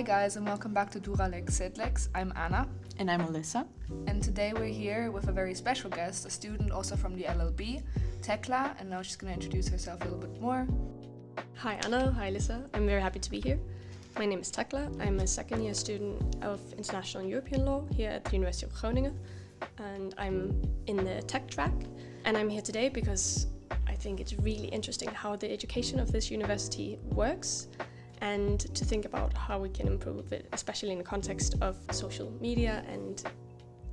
guys, and welcome back to Duralex Sedlex. I'm Anna. And I'm Alyssa. And today we're here with a very special guest, a student also from the LLB, Tekla, and now she's going to introduce herself a little bit more. Hi Anna, hi Alyssa. I'm very happy to be here. My name is Tekla. I'm a second year student of International and European Law here at the University of Groningen, and I'm in the tech track. And I'm here today because I think it's really interesting how the education of this university works, and to think about how we can improve it, especially in the context of social media and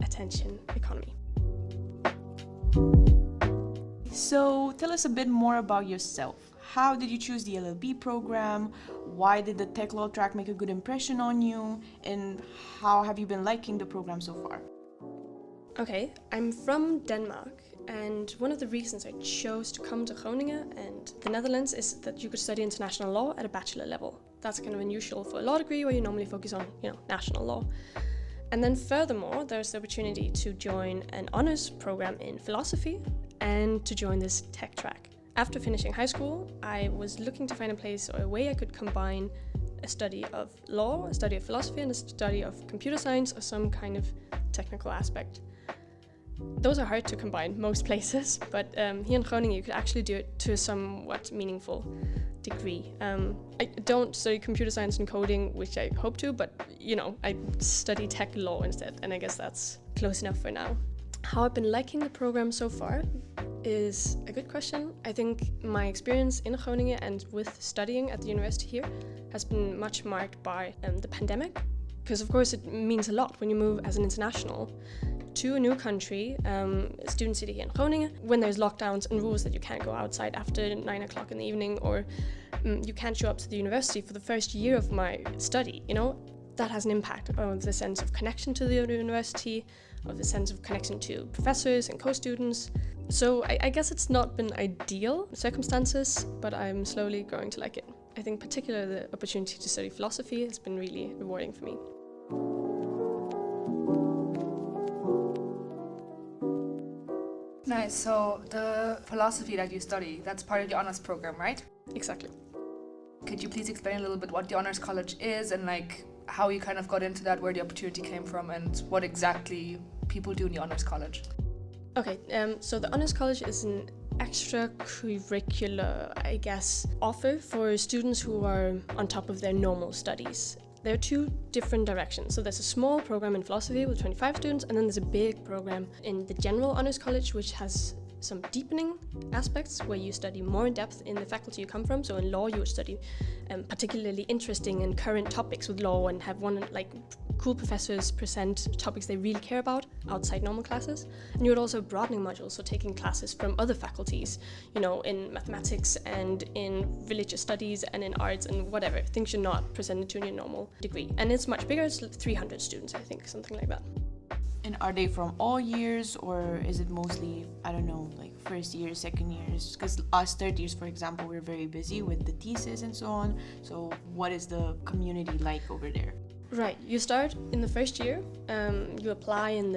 attention economy. So tell us a bit more about yourself. How did you choose the LLB program? Why did the tech law track make a good impression on you? And how have you been liking the program so far? Okay, I'm from Denmark, and one of the reasons I chose to come to Groningen and the Netherlands is that you could study international law at a bachelor level. That's kind of unusual for a law degree where you normally focus on, national law. And then furthermore, there's the opportunity to join an honors program in philosophy and to join this tech track. After finishing high school, I was looking to find a place or a way I could combine a study of law, a study of philosophy, and a study of computer science or some kind of technical aspect. Those are hard to combine most places, but here in Groningen you could actually do it to a somewhat meaningful degree. I don't study computer science and coding, which I hope to, but I study tech law instead, and I guess that's close enough for now. How I've been liking the program so far is a good question. I think my experience in Groningen and with studying at the university here has been much marked by the pandemic, because of course it means a lot when you move as an international to a new country, a student city here in Groningen, when there's lockdowns and rules that you can't go outside after 9 o'clock in the evening, or you can't show up to the university for the first year of my study, That has an impact on the sense of connection to the university, of the sense of connection to professors and co-students. So I guess it's not been ideal circumstances, but I'm slowly growing to like it. I think particularly the opportunity to study philosophy has been really rewarding for me. Nice, so the philosophy that you study, that's part of the honors program, right? Exactly. Could you please explain a little bit what the honors college is and how you kind of got into that, where the opportunity came from, and what exactly people do in the honors college? Okay, so the honors college is an extracurricular, offer for students who are on top of their normal studies. There are two different directions. So there's a small program in philosophy with 25 students, and then there's a big program in the general honors college, which has some deepening aspects where you study more in depth in the faculty you come from. So in law, you would study particularly interesting and current topics with law and have cool professors present topics they really care about outside normal classes. And you would also have broadening modules, so taking classes from other faculties, in mathematics and in religious studies and in arts and whatever, things you're not presented to in your normal degree. And it's much bigger, it's 300 students, I think, something like that. And are they from all years, or is it mostly, first years, second years? Because us third years, for example, we're very busy with the thesis and so on. So what is the community like over there? Right, you start in the first year, you apply in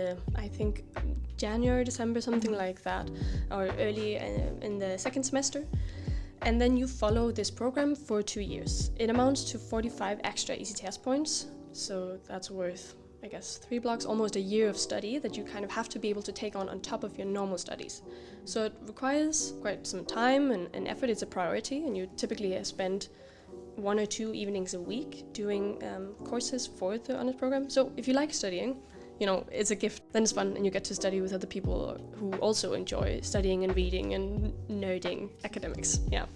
January, December, something like that, or early in the second semester. And then you follow this program for 2 years. It amounts to 45 extra ECTS points, so that's worth 3 blocks, almost a year of study that you kind of have to be able to take on top of your normal studies. So it requires quite some time and effort. It's a priority, and you typically spend 1 or 2 evenings a week doing courses for the honors program. So if you like studying, it's a gift, then it's fun, and you get to study with other people who also enjoy studying and reading and nerding academics. Yeah.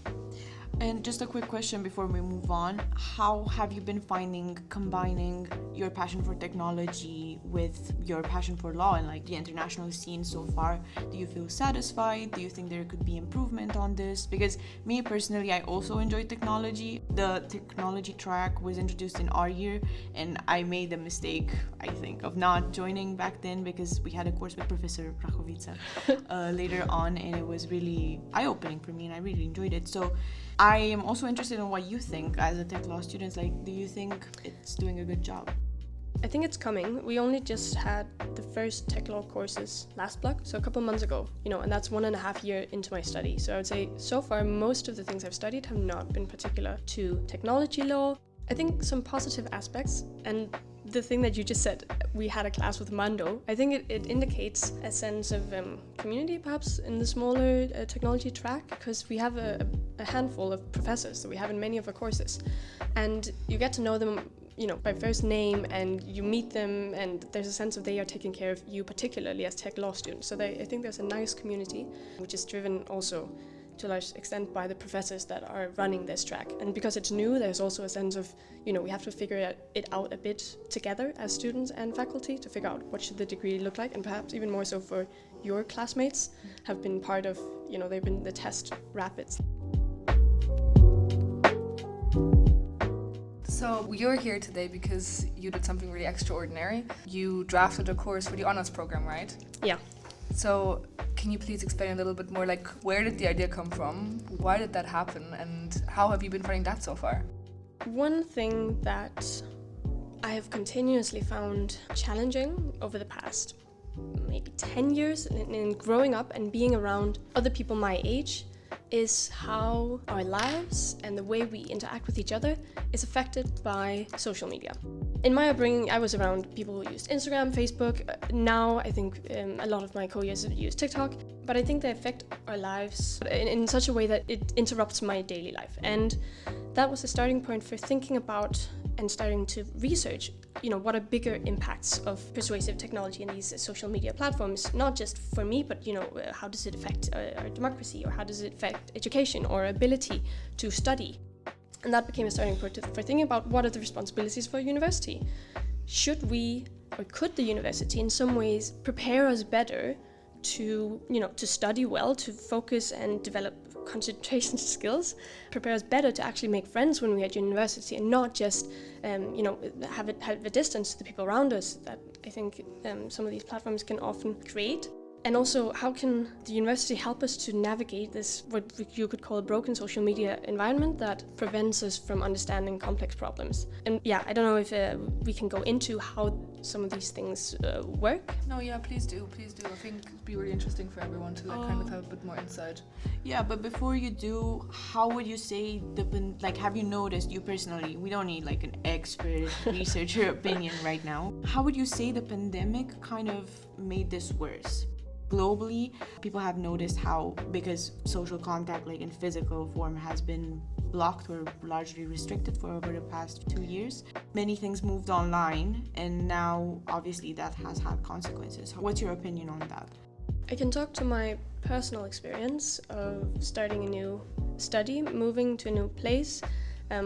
And just a quick question before we move on. How have you been finding combining your passion for technology with your passion for law and the international scene so far? Do you feel satisfied? Do you think there could be improvement on this? Because me personally, I also enjoy technology. The technology track was introduced in our year, and I made the mistake, I think, of not joining back then because we had a course with Professor Prachovica later on, and it was really eye-opening for me, and I really enjoyed it. So I am also interested in what you think as a tech law student. Do you think it's doing a good job? I think it's coming. We only just had the first tech law courses last block, so a couple months ago, and that's 1.5 years into my study. So I would say so far most of the things I've studied have not been particular to technology law. I think some positive aspects, and the thing that you just said, we had a class with Mando, I think it indicates a sense of community perhaps in the smaller technology track, because we have a handful of professors that we have in many of our courses, and you get to know them by first name, and you meet them, and there's a sense of they are taking care of you, particularly as tech law students. So I think there's a nice community, which is driven also to a large extent by the professors that are running this track. And because it's new, there's also a sense of, we have to figure it out a bit together as students and faculty to figure out what should the degree look like, and perhaps even more so for your classmates have been part of, they've been the test rapids. So you're here today because you did something really extraordinary. You drafted a course for the honors program, right? Yeah. So can you please explain a little bit more, like, where did the idea come from? Why did that happen? And how have you been finding that so far? One thing that I have continuously found challenging over the past maybe 10 years in growing up and being around other people my age is how our lives and the way we interact with each other is affected by social media. In my upbringing, I was around people who used Instagram, Facebook. Now I think a lot of my co-years use TikTok, but I think they affect our lives in such a way that it interrupts my daily life. And that was the starting point for thinking about and starting to research, what are bigger impacts of persuasive technology in these social media platforms, not just for me, but, how does it affect our democracy, or how does it affect education or ability to study? And that became a starting point for thinking about what are the responsibilities for a university. Should we, or could the university in some ways prepare us better to, to study well, to focus and develop concentration skills, prepare us better to actually make friends when we're at university, and not just, have a distance to the people around us that I think some of these platforms can often create. And also, how can the university help us to navigate this, what you could call a broken social media environment that prevents us from understanding complex problems? And yeah, I don't know if we can go into how some of these things work. No, yeah, please do. I think it'd be really interesting for everyone to kind of have a bit more insight. Yeah, but before you do, how would you say have you noticed, you personally, we don't need like an expert researcher opinion right now. How would you say the pandemic kind of made this worse? Globally, people have noticed how, because social contact like in physical form has been blocked or largely restricted for over the past 2 years, many things moved online, and now obviously that has had consequences. What's your opinion on that? I can talk to my personal experience of starting a new study, moving to a new place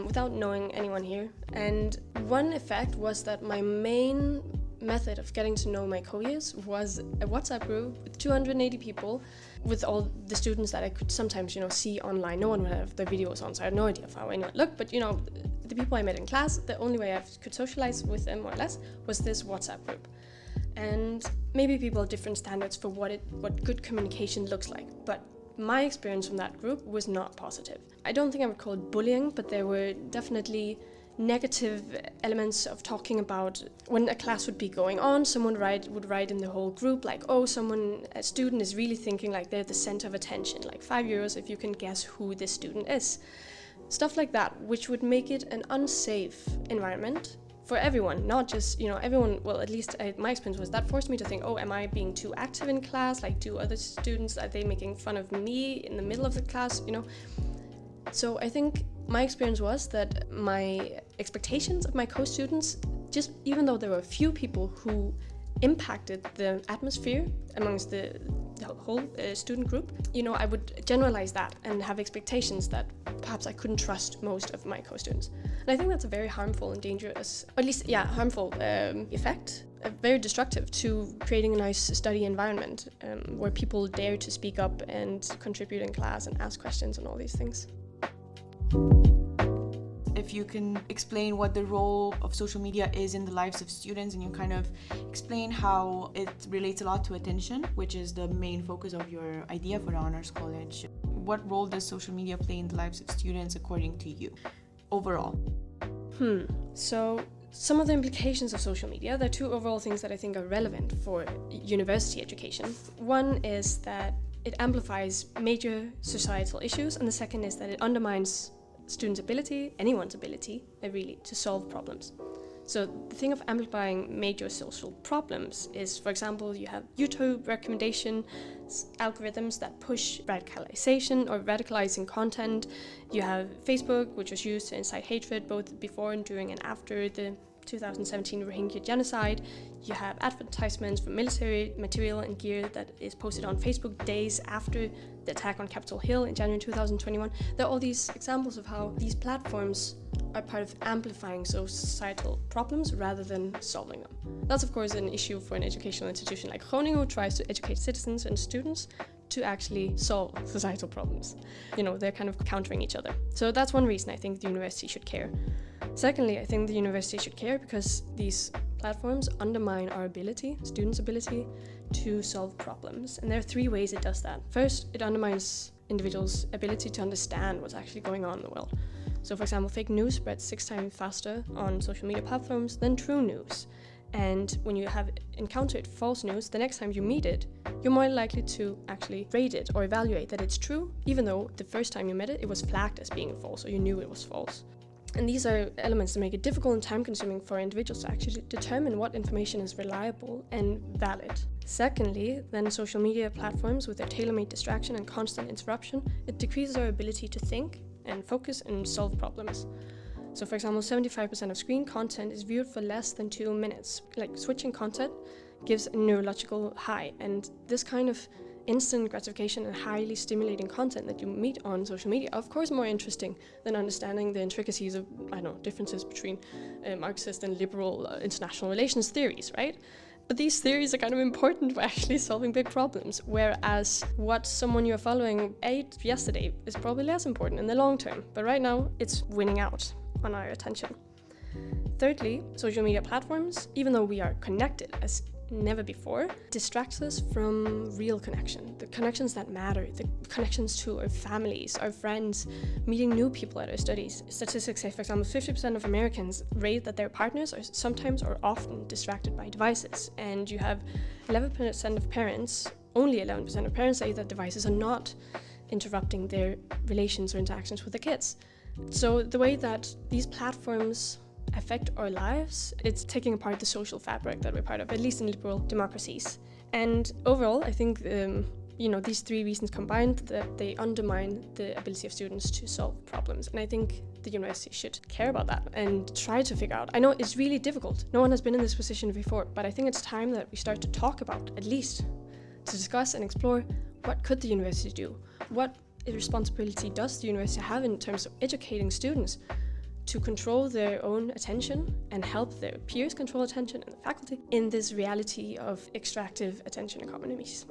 without knowing anyone here. And one effect was that my main method of getting to know my co-years was a WhatsApp group with 280 people, with all the students that I could sometimes, see online. No one would have their videos on, so I had no idea of how anyone looked. But, the people I met in class, the only way I could socialize with them more or less was this WhatsApp group. And maybe people have different standards for what good communication looks like. But my experience from that group was not positive. I don't think I would call it bullying, but there were definitely negative elements of talking about when a class would be going on, someone would write in the whole group like, oh, a student is really thinking like they're the center of attention, like €5 if you can guess who this student is. Stuff like that, which would make it an unsafe environment for everyone, not just, everyone, well, at least my experience was that forced me to think, oh, am I being too active in class? Like, do other students, are they making fun of me in the middle of the class, So I think my experience was that my expectations of my co-students, just even though there were a few people who impacted the atmosphere amongst the whole student group, I would generalize that and have expectations that perhaps I couldn't trust most of my co-students. And I think that's a very harmful and dangerous, or at least, harmful effect, very destructive to creating a nice study environment where people dare to speak up and contribute in class and ask questions and all these things. If you can explain what the role of social media is in the lives of students, and you kind of explain how it relates a lot to attention, which is the main focus of your idea for the Honors College. What role does social media play in the lives of students according to you, overall? So some of the implications of social media, there are two overall things that I think are relevant for university education. One is that it amplifies major societal issues, and the second is that it undermines students' ability, anyone's ability, really, to solve problems. So the thing of amplifying major social problems is, for example, you have YouTube recommendation algorithms that push radicalization or radicalizing content. You have Facebook, which was used to incite hatred both before and during and after the 2017 Rohingya genocide. You have advertisements for military material and gear that is posted on Facebook days after the attack on Capitol Hill in January 2021. There are all these examples of how these platforms are part of amplifying societal problems rather than solving them. That's of course an issue for an educational institution like Groningen, who tries to educate citizens and students to actually solve societal problems. They're kind of countering each other. So that's one reason I think the university should care. Secondly, I think the university should care because these platforms undermine our ability, students' ability, to solve problems. And there are three ways it does that. First, it undermines individuals' ability to understand what's actually going on in the world. So for example, fake news spreads 6 times faster on social media platforms than true news. And when you have encountered false news, the next time you meet it, you're more likely to actually rate it or evaluate that it's true, even though the first time you met it, it was flagged as being false, or you knew it was false. And these are elements that make it difficult and time-consuming for individuals to actually determine what information is reliable and valid. Secondly, then social media platforms with their tailor-made distraction and constant interruption, it decreases our ability to think and focus and solve problems. So for example, 75% of screen content is viewed for less than 2 minutes. Like switching content gives a neurological high, and this kind of instant gratification and highly stimulating content that you meet on social media are of course more interesting than understanding the intricacies of, differences between Marxist and liberal international relations theories, right? But these theories are kind of important for actually solving big problems, whereas what someone you're following ate yesterday is probably less important in the long term. But right now, it's winning out on our attention. Thirdly, social media platforms, even though we are connected as never before, distracts us from real connection, the connections that matter, the connections to our families, our friends, meeting new people at our studies. Statistics say, for example, 50% of Americans rate that their partners are sometimes or often distracted by devices, and you have 11% of parents, only 11% of parents say that devices are not interrupting their relations or interactions with the kids. So the way that these platforms affect our lives, it's taking apart the social fabric that we're part of, at least in liberal democracies. And overall, I think these three reasons combined, that they undermine the ability of students to solve problems. And I think the university should care about that and try to figure out. I know it's really difficult. No one has been in this position before, but I think it's time that we start to talk about, at least to discuss and explore, what could the university do? What responsibility does the university have in terms of educating students to control their own attention and help their peers control attention and the faculty in this reality of extractive attention economies.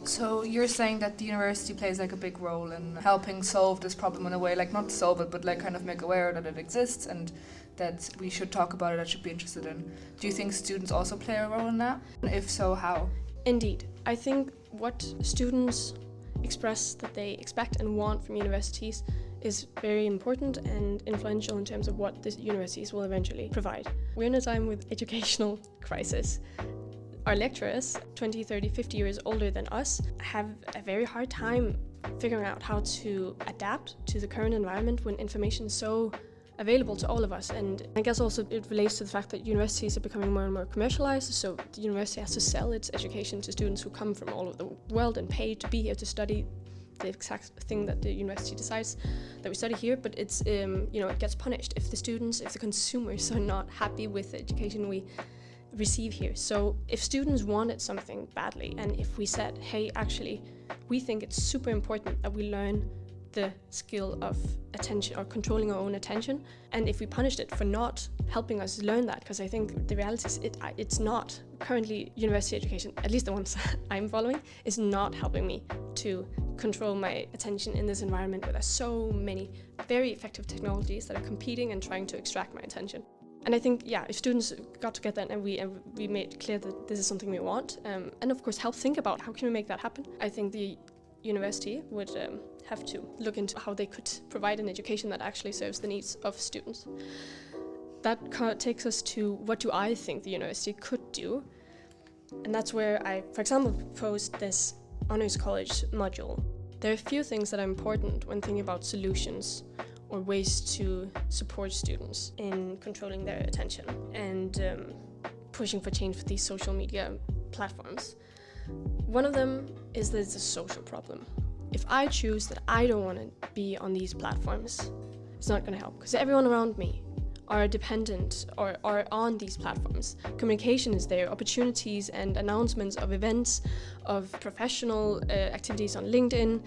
So you're saying that the university plays like a big role in helping solve this problem in a way, like not solve it, but like kind of make aware that it exists and that we should talk about it, that should be interested in. Do you think students also play a role in that? And if so, how? Indeed. I think what students express that they expect and want from universities is very important and influential in terms of what the universities will eventually provide. We're in a time with educational crisis. Our lecturers, 20, 30, 50 years older than us, have a very hard time figuring out how to adapt to the current environment when information is so available to all of us. And I guess also it relates to the fact that universities are becoming more and more commercialized, so the university has to sell its education to students who come from all over the world and pay to be here to study the exact thing that the university decides that we study here. But it's it gets punished if the consumers are not happy with the education we receive here. So if students wanted something badly, and if we said, hey, actually we think it's super important that we learn the skill of attention or controlling our own attention, and if we punished it for not helping us learn that, because I think the reality is it's not currently university education, at least the ones I'm following, is not helping me to control my attention in this environment where there's so many very effective technologies that are competing and trying to extract my attention. And I think, if students got together and we made clear that this is something we want, and of course help think about how can we make that happen, I think the university would have to look into how they could provide an education that actually serves the needs of students. That takes us to what do I think the university could do, and that's where I, for example, proposed this Honors College module, there are a few things that are important when thinking about solutions or ways to support students in controlling their attention and pushing for change for these social media platforms. One of them is that it's a social problem. If I choose that I don't want to be on these platforms, it's not going to help because everyone around me are dependent or are on these platforms. Communication is there, opportunities and announcements of events, of professional activities on LinkedIn,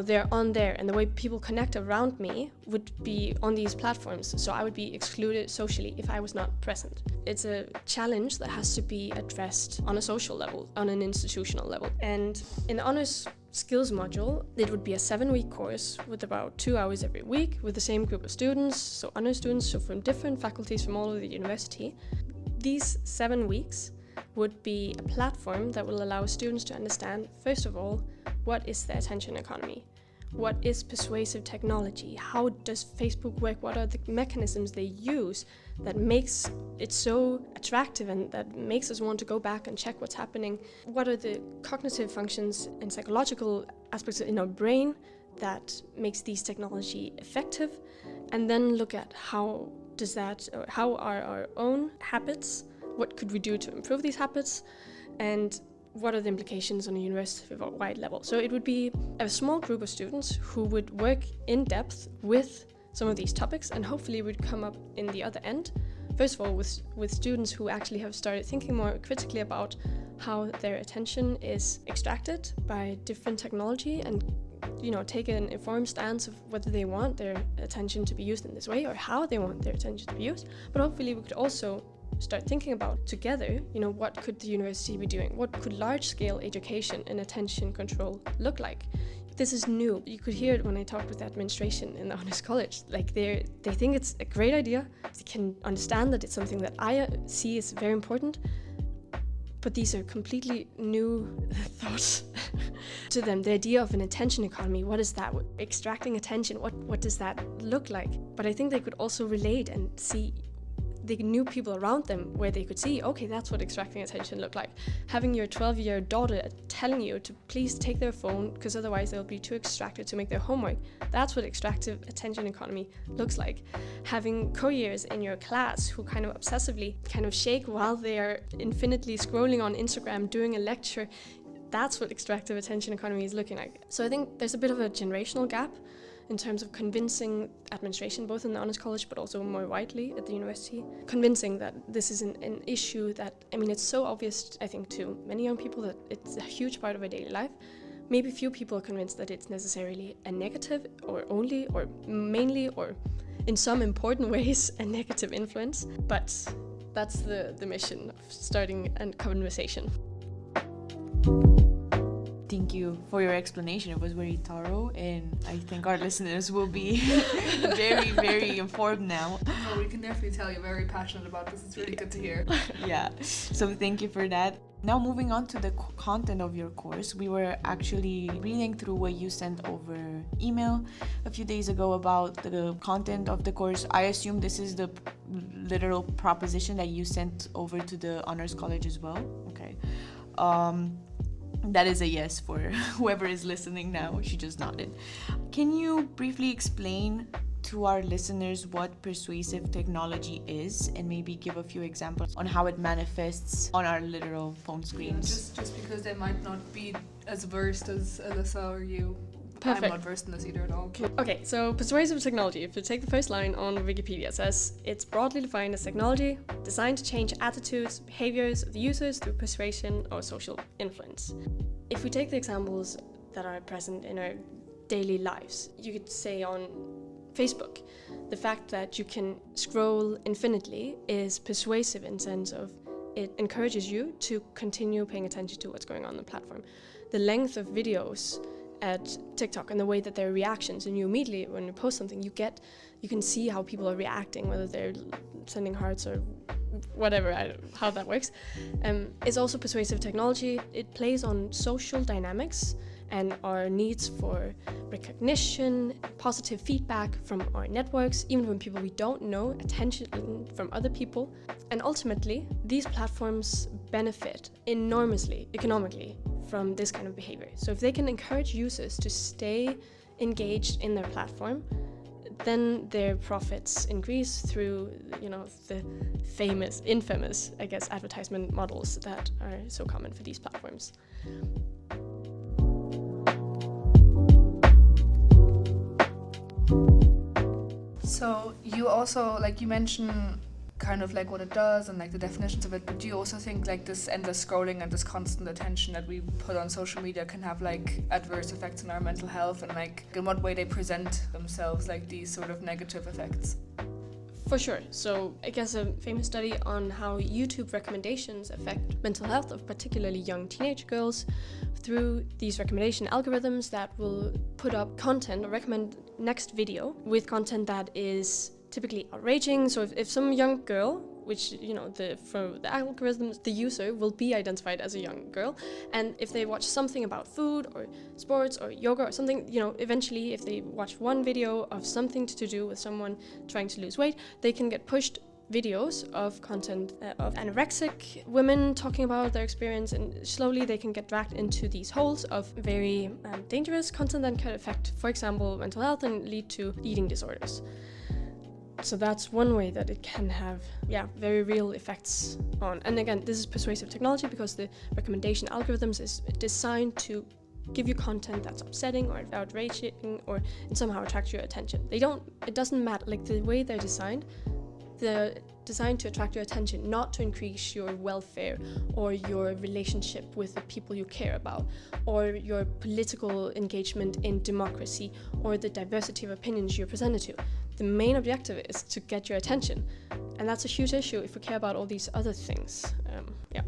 they're on there, and the way people connect around me would be on these platforms, so I would be excluded socially if I was not present. It's a challenge that has to be addressed on a social level, on an institutional level. And in the Honors Skills module, it would be a 7-week course with about 2 hours every week with the same group of students, so honors students, so from different faculties from all over the university. These 7 weeks would be a platform that will allow students to understand, first of all, what is the attention economy? What is persuasive technology? How does Facebook work? What are the mechanisms they use that makes it so attractive and that makes us want to go back and check what's happening? What are the cognitive functions and psychological aspects in our brain that makes these technology effective? And then look at how are our own habits? What could we do to improve these habits? And what are the implications on a university-wide level? So it would be a small group of students who would work in depth with some of these topics, and hopefully would come up in the other end. First of all, with students who actually have started thinking more critically about how their attention is extracted by different technology and take an informed stance of whether they want their attention to be used in this way or how they want their attention to be used. But hopefully we could also start thinking about together, what could the university be doing? What could large-scale education and attention control look like? This is new. You could hear it when I talked with the administration in the Honors College. Like they think it's a great idea. They can understand that it's something that I see is very important. But these are completely new thoughts to them. The idea of an attention economy, what is that? Extracting attention, what does that look like? But I think they could also relate and see the new people around them where they could see, okay, that's what extracting attention looked like. Having your 12-year-old daughter telling you to please take their phone because otherwise they'll be too extracted to make their homework. That's what extractive attention economy looks like. Having couriers in your class who kind of obsessively kind of shake while they're infinitely scrolling on Instagram doing a lecture. That's what extractive attention economy is looking like. So I think there's a bit of a generational gap in terms of convincing administration, both in the Honors College but also more widely at the university, convincing that this is an issue that, it's so obvious, I think, to many young people that it's a huge part of our daily life. Maybe few people are convinced that it's necessarily a negative or only or mainly or in some important ways a negative influence, but that's the mission of starting a conversation. Thank you for your explanation. It was very thorough, and I think our listeners will be very, very informed now. Oh, we can definitely tell you're very passionate about this. It's really good to hear. Yeah, so thank you for that. Now moving on to the content of your course, we were actually reading through what you sent over email a few days ago about the content of the course. I assume this is the literal proposition that you sent over to the Honors College as well? Okay. That is a yes for whoever is listening now. She just nodded. Can you briefly explain to our listeners what persuasive technology is and maybe give a few examples on how it manifests on our literal phone screens? Just because they might not be as versed as Alyssa or you. Perfect. I'm not versed in this either at all. Okay, so persuasive technology, if you take the first line on Wikipedia, it says it's broadly defined as technology designed to change attitudes, behaviors of the users through persuasion or social influence. If we take the examples that are present in our daily lives, you could say on Facebook, the fact that you can scroll infinitely is persuasive in the sense of it encourages you to continue paying attention to what's going on the platform. The length of videos at TikTok and the way that their reactions, and you immediately when you post something you can see how people are reacting, whether they're sending hearts or whatever, how that works, is also persuasive technology. It plays on social dynamics and our needs for recognition, positive feedback from our networks, even from people we don't know, attention from other people. And ultimately, these platforms benefit enormously economically from this kind of behavior. So if they can encourage users to stay engaged in their platform, then their profits increase through, the infamous, I guess, advertisement models that are so common for these platforms. So you also, like you mentioned kind of like what it does and like the definitions of it, but do you also think like this endless scrolling and this constant attention that we put on social media can have like adverse effects on our mental health, and like in what way they present themselves, like these sort of negative effects? For sure. So I guess a famous study on how YouTube recommendations affect mental health of particularly young teenage girls through these recommendation algorithms that will put up content or recommend next video with content that is typically outraging. So if some young girl, which, for the algorithms, the user will be identified as a young girl, and if they watch something about food or sports or yoga or something, eventually if they watch one video of something to do with someone trying to lose weight, they can get pushed videos of content of anorexic women talking about their experience, and slowly they can get dragged into these holes of very dangerous content that can affect, for example, mental health and lead to eating disorders. So that's one way that it can have, very real effects on. And again, this is persuasive technology because the recommendation algorithms is designed to give you content that's upsetting or outraging or somehow attract your attention. It doesn't matter, like the way they're designed to attract your attention, not to increase your welfare or your relationship with the people you care about, or your political engagement in democracy, or the diversity of opinions you're presented to. The main objective is to get your attention, and that's a huge issue if we care about all these other things. Yeah,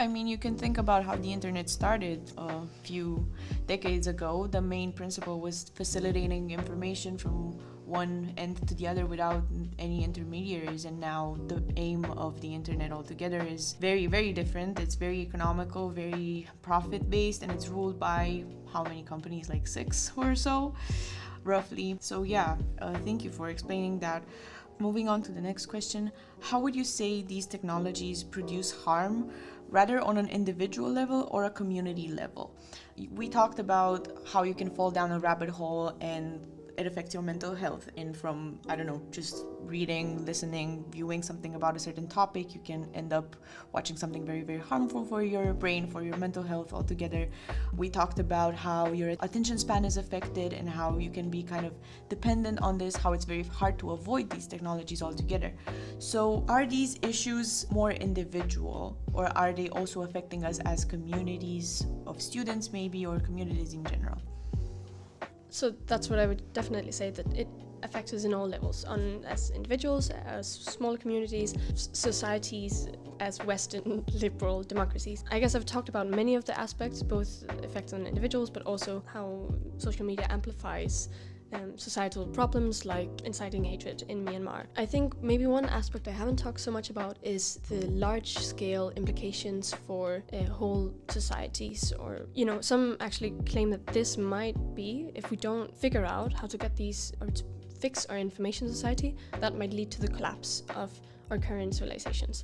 I mean, you can think about how the internet started a few decades ago. The main principle was facilitating information from one end to the other without any intermediaries, and now the aim of the internet altogether is very, very different. It's very economical, very profit-based, and it's ruled by how many companies, like 6 or so, roughly. So thank you for explaining that. Moving on to the next question, how would you say these technologies produce harm, rather on an individual level or a community level? We talked about how you can fall down a rabbit hole and it affects your mental health, and from, just reading, listening, viewing something about a certain topic, you can end up watching something very, very harmful for your brain, for your mental health altogether. We talked about how your attention span is affected and how you can be kind of dependent on this, how it's very hard to avoid these technologies altogether. So are these issues more individual, or are they also affecting us as communities of students maybe, or communities in general? So that's what I would definitely say, that it affects us in all levels, as individuals, as smaller communities, societies, as Western liberal democracies. I guess I've talked about many of the aspects, both effects on individuals, but also how social media amplifies societal problems like inciting hatred in Myanmar. I think maybe one aspect I haven't talked so much about is the large-scale implications for whole societies, or, some actually claim that this might be, if we don't figure out how to get these, or to fix our information society, that might lead to the collapse of our current civilizations.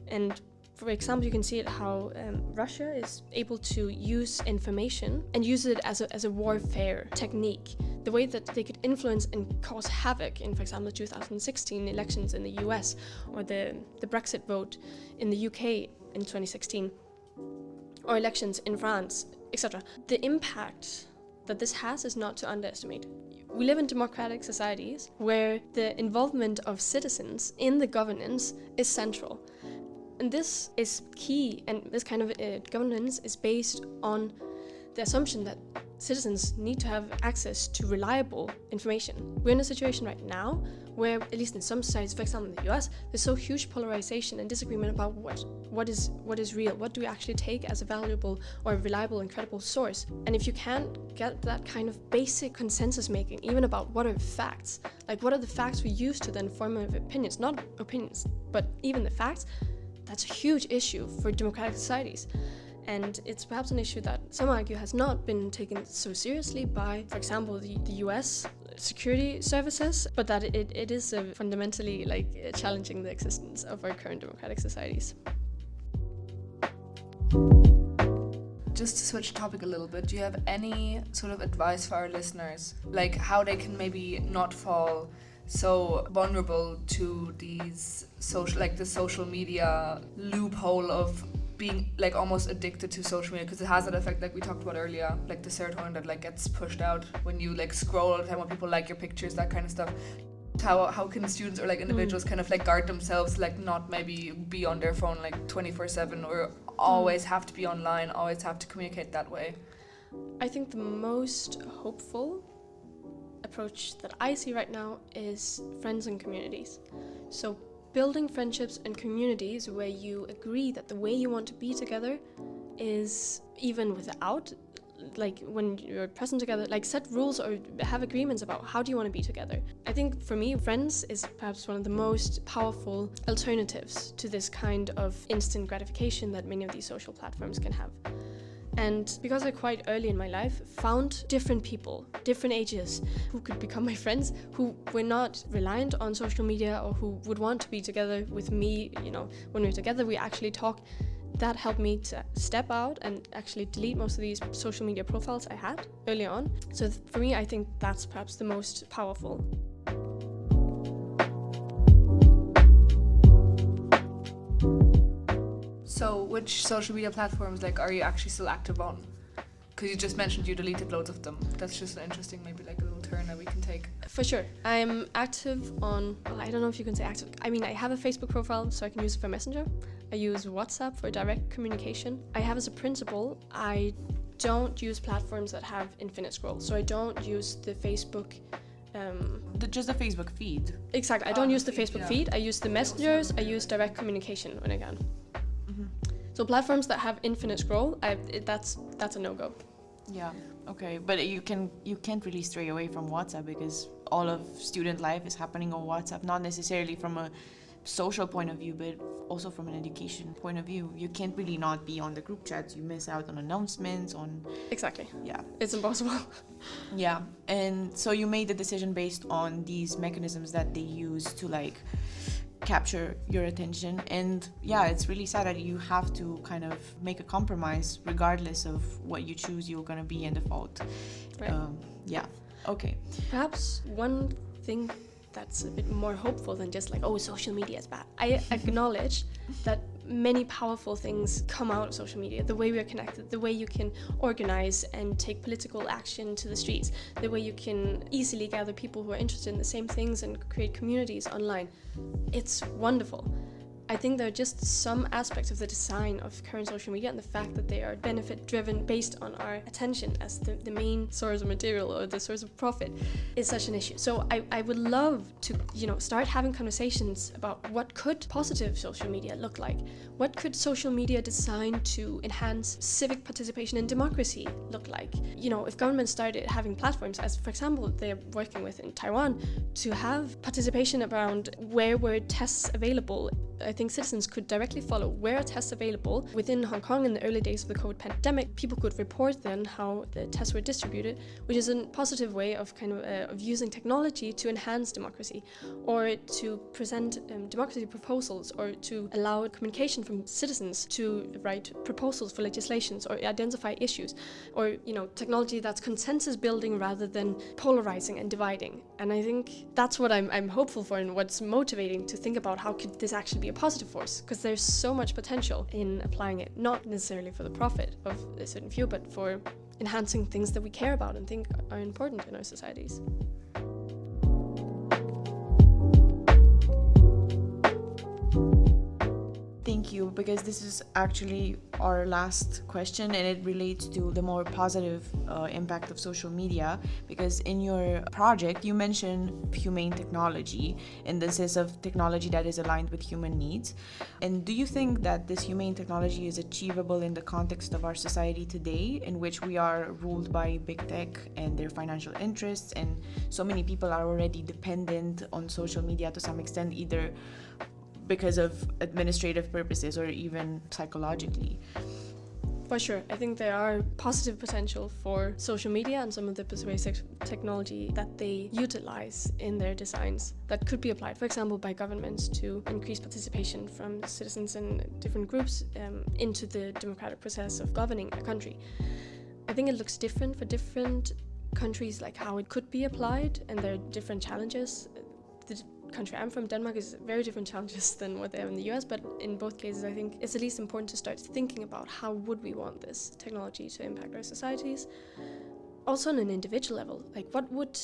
And for example, you can see it how Russia is able to use information and use it as a warfare technique. The way that they could influence and cause havoc in, for example, the 2016 elections in the US, or the Brexit vote in the UK in 2016, or elections in France, etc. The impact that this has is not to underestimate. We live in democratic societies where the involvement of citizens in the governance is central. And this is key, and this kind of governance is based on the assumption that citizens need to have access to reliable information. We're in a situation right now where, at least in some societies, for example in the US, there's so huge polarization and disagreement about what is real, what do we actually take as a valuable or reliable and credible source. And if you can't get that kind of basic consensus making, even about what are facts, like what are the facts we use to then form opinions, not opinions, but even the facts, that's a huge issue for democratic societies. And it's perhaps an issue that some argue has not been taken so seriously by, for example, the US security services, but that it is fundamentally challenging the existence of our current democratic societies. Just to switch topic a little bit, do you have any sort of advice for our listeners, like how they can maybe not fall so vulnerable to these the social media loophole of being like almost addicted to social media, because it has that effect like we talked about earlier, like the serotonin that like gets pushed out when you like scroll all the time, when people like your pictures, that kind of stuff. How can students or like individuals kind of like guard themselves, like not maybe be on their phone like 24/7 or always have to be online, always have to communicate that way? I think the most hopeful approach that I see right now is friends and communities. So building friendships and communities where you agree that the way you want to be together is, even without, like when you're present together, like set rules or have agreements about how do you want to be together. I think for me, friends is perhaps one of the most powerful alternatives to this kind of instant gratification that many of these social platforms can have. And because I quite early in my life found different people, different ages, who could become my friends, who were not reliant on social media or who would want to be together with me, you know, when we're together we actually talk, that helped me to step out and actually delete most of these social media profiles I had early on. So for me, I think that's perhaps the most powerful. So which social media platforms like are you actually still active on? Because you just mentioned you deleted loads of them. That's just an interesting, maybe like a little turn that we can take. For sure. I'm active on, well, I don't know if you can say active. I mean, I have a Facebook profile, so I can use it for Messenger. I use WhatsApp for direct communication. I have as a principle, I don't use platforms that have infinite scroll. So I don't use the Facebook... just the Facebook feed. Exactly. I don't use the Facebook yeah. feed. I use the messengers. I use direct communication when I can. So platforms that have infinite scroll, that's a no-go. Yeah. Okay. But you can't really stray away from WhatsApp because all of student life is happening on WhatsApp. Not necessarily from a social point of view, but also from an education point of view. You can't really not be on the group chats. You miss out on announcements. Exactly. Yeah. It's impossible. Yeah. And so you made the decision based on these mechanisms that they use to like capture your attention. And yeah, it's really sad that you have to kind of make a compromise regardless of what you choose you're going to be in default. Right. Yeah. Okay. Perhaps one thing that's a bit more hopeful than just like, oh, social media is bad. I acknowledge that many powerful things come out of social media. The way we are connected, the way you can organize and take political action to the streets, the way you can easily gather people who are interested in the same things and create communities online. It's wonderful. I think there are just some aspects of the design of current social media and the fact that they are benefit driven based on our attention as the main source of material or the source of profit is such an issue. So I would love to, start having conversations about what could positive social media look like? What could social media designed to enhance civic participation and democracy look like? If governments started having platforms, as for example they're working with in Taiwan, to have participation around where were tests available. I think citizens could directly follow where are tests available. Within Hong Kong in the early days of the COVID pandemic, people could report then how the tests were distributed, which is a positive way of of using technology to enhance democracy, or to present democracy proposals, or to allow communication from citizens to write proposals for legislations or identify issues, or technology that's consensus building rather than polarizing and dividing. And I think that's what I'm hopeful for, and what's motivating to think about how could this actually be a positive force, because there's so much potential in applying it, not necessarily for the profit of a certain few, but for enhancing things that we care about and think are important in our societies. Thank you, because this is actually our last question and it relates to the more positive impact of social media, because in your project you mentioned humane technology in the sense of technology that is aligned with human needs. And do you think that this humane technology is achievable in the context of our society today, in which we are ruled by big tech and their financial interests, and so many people are already dependent on social media to some extent, either because of administrative purposes or even psychologically? For sure. I think there are positive potential for social media and some of the persuasive technology that they utilize in their designs that could be applied, for example, by governments to increase participation from citizens and different groups into the democratic process of governing a country. I think it looks different for different countries, like how it could be applied, and there are different challenges. The country I'm from, Denmark, is very different challenges than what they have in the US, but in both cases I think it's at least important to start thinking about how would we want this technology to impact our societies. Also on an individual level, like what would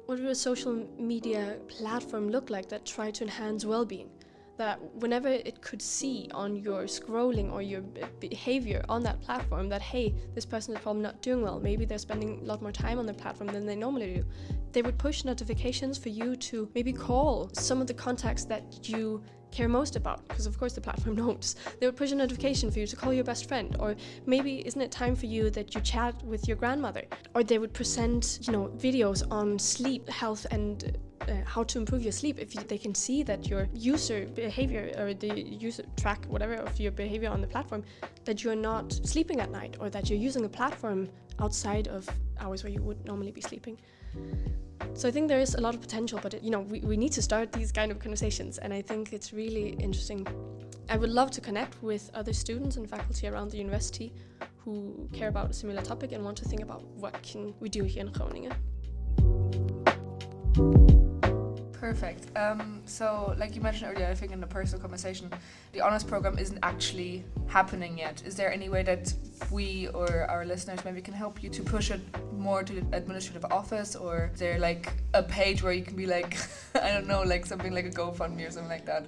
a social media platform look like that tried to enhance well-being? That whenever it could see on your scrolling or your behavior on that platform that, hey, this person is probably not doing well, maybe they're spending a lot more time on the platform than they normally do, they would push notifications for you to maybe call some of the contacts that you care most about, because of course the platform knows. They would push a notification for you to call your best friend, or maybe isn't it time for you that you chat with your grandmother? Or they would present, videos on sleep, health, and how to improve your sleep if they can see that your user behavior or the user track whatever of your behavior on the platform, that you're not sleeping at night, or that you're using a platform outside of hours where you would normally be sleeping. So I think there is a lot of potential, but we need to start these kind of conversations, and I think it's really interesting. I would love to connect with other students and faculty around the university who care about a similar topic and want to think about what can we do here in Groningen. Perfect. So, like you mentioned earlier, I think in the personal conversation, the honours program isn't actually happening yet. Is there any way that we or our listeners maybe can help you to push it more to the administrative office, or is there like a page where you can be like, I don't know, like something like a GoFundMe or something like that?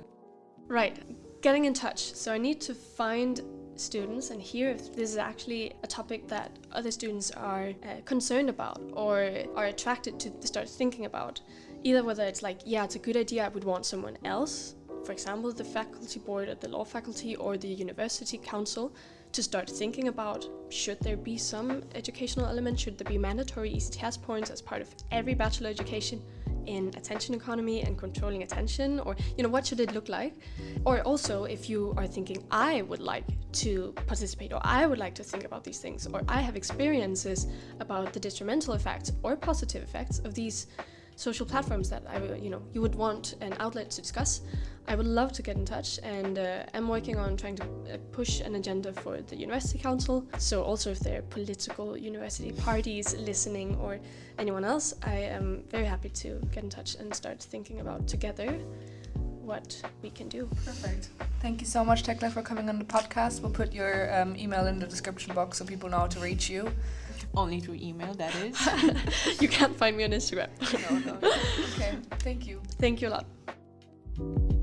Right. Getting in touch. So I need to find students and hear if this is actually a topic that other students are concerned about or are attracted to start thinking about. Either whether it's like, yeah, it's a good idea, I would want someone else, for example, the faculty board at the law faculty or the university council, to start thinking about, should there be some educational element, should there be mandatory ECTS points as part of every bachelor education in attention economy and controlling attention, or what should it look like? Or also, if you are thinking, I would like to participate, or I would like to think about these things, or I have experiences about the detrimental effects or positive effects of these social platforms that you would want an outlet to discuss, I would love to get in touch, and I'm working on trying to push an agenda for the University Council. So also if there are political university parties listening or anyone else, I am very happy to get in touch and start thinking about together what we can do. Perfect. Thank you so much, Tekla, for coming on the podcast. We'll put your email in the description box so people know how to reach you. Only through email, that is. You can't find me on Instagram. No. Okay, thank you. Thank you a lot.